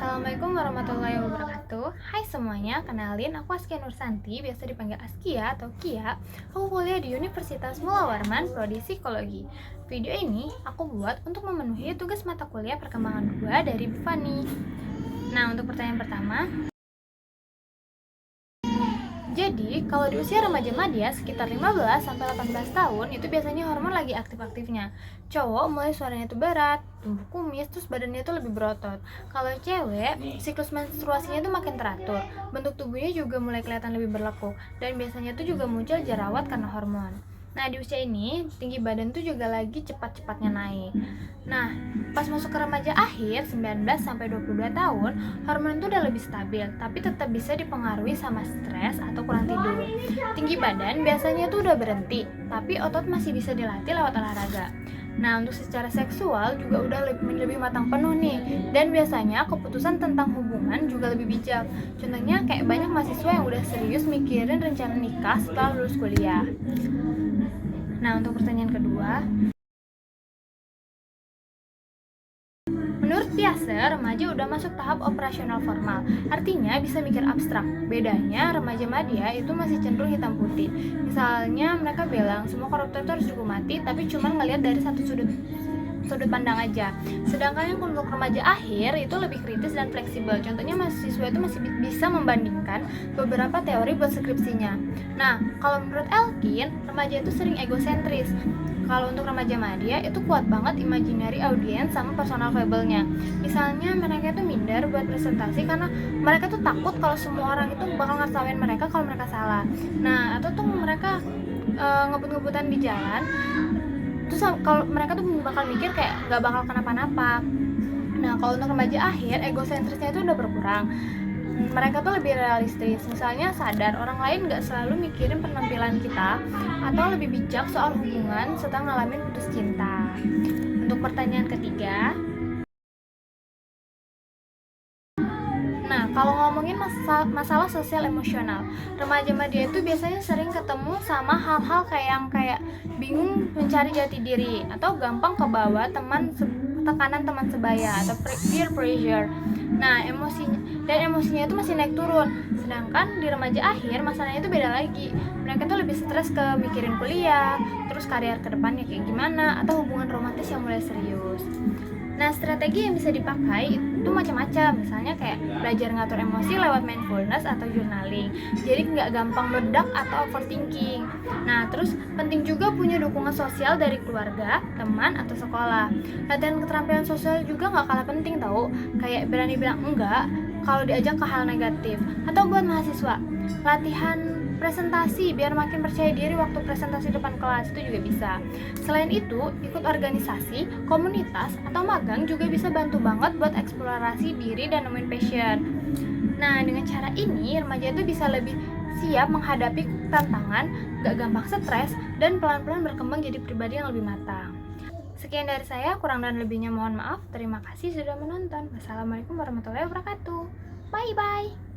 Assalamualaikum warahmatullahi wabarakatuh. Hai semuanya, kenalin aku Askia Nursanti, biasa dipanggil Askia atau Kia. Aku kuliah di Universitas Mula Warman, Prodi Psikologi. Video ini aku buat untuk memenuhi tugas mata kuliah perkembangan 2 dari Bu Fani. Nah, untuk pertanyaan pertama, jadi, kalau di usia remaja madya sekitar 15-18 tahun itu biasanya hormon lagi aktif-aktifnya. Cowok mulai suaranya itu berat, tumbuh kumis, terus badannya itu lebih berotot. Kalau cewek, siklus menstruasinya itu makin teratur, bentuk tubuhnya juga mulai kelihatan lebih berlekuk, dan biasanya itu juga muncul jerawat karena hormon. Nah, di usia ini, tinggi badan tuh juga lagi cepat-cepatnya naik. Nah, pas masuk ke remaja akhir, 19-22 tahun, hormon itu udah lebih stabil, tapi tetap bisa dipengaruhi sama stres atau kurang tidur. Tinggi badan biasanya tuh udah berhenti, tapi otot masih bisa dilatih lewat olahraga. Nah, untuk secara seksual juga udah lebih matang penuh nih, dan biasanya keputusan tentang hubungan juga lebih bijak. Contohnya kayak banyak mahasiswa yang udah serius mikirin rencana nikah setelah lulus kuliah. Nah, untuk pertanyaan kedua, menurut Piaser, remaja udah masuk tahap operasional formal, artinya bisa mikir abstrak. Bedanya, remaja madya itu masih cenderung hitam putih. Misalnya mereka bilang semua koruptor itu harus dihukum mati, tapi cuma ngelihat dari satu sudut pandang aja. Sedangkan yang untuk remaja akhir itu lebih kritis dan fleksibel. Contohnya mahasiswa itu masih bisa membandingkan beberapa teori buat skripsinya. Nah, kalau menurut Elkin, remaja itu sering egosentris. Kalau untuk remaja madya itu kuat banget imaginary audience sama personal fable-nya. Misalnya mereka itu minder buat presentasi karena mereka tuh takut kalau semua orang itu bakal ngatain mereka kalau mereka salah. Nah, atau tuh mereka ngebut-ngebutan di jalan, terus kalau mereka tuh bakal mikir kayak nggak bakal kenapa-napa. Nah, kalau untuk remaja akhir, egosentrisnya itu udah berkurang. Mereka tuh lebih realistis, misalnya sadar orang lain nggak selalu mikirin penampilan kita, atau lebih bijak soal hubungan setelah ngalamin putus cinta. Untuk pertanyaan ketiga, nah, kalau ngomongin masalah sosial emosional, remaja madya itu biasanya sering ketemu sama hal-hal kayak bingung mencari jati diri atau gampang kebawa tekanan teman sebaya atau peer pressure. Nah, emosinya itu masih naik turun. Sedangkan di remaja akhir masalahnya itu beda lagi. Mereka tuh lebih stres ke mikirin kuliah, terus karier kedepannya kayak gimana, atau hubungan romantis yang mulai serius. Nah, strategi yang bisa dipakai itu macam-macam, misalnya kayak belajar ngatur emosi lewat mindfulness atau journaling, jadi nggak gampang meledak atau overthinking. Nah, terus penting juga punya dukungan sosial dari keluarga, teman, atau sekolah. Latihan keterampilan sosial juga nggak kalah penting tau, kayak berani bilang enggak kalau diajak ke hal negatif. Atau buat mahasiswa, latihan presentasi biar makin percaya diri waktu presentasi depan kelas itu juga bisa. Selain itu, ikut organisasi, komunitas, atau magang juga bisa bantu banget buat eksplorasi diri dan nemuin passion. Nah, dengan cara ini, remaja itu bisa lebih siap menghadapi tantangan, gak gampang stres, dan pelan-pelan berkembang jadi pribadi yang lebih matang. Sekian dari saya, kurang dan lebihnya mohon maaf. Terima kasih sudah menonton. Wassalamualaikum warahmatullahi wabarakatuh. Bye-bye.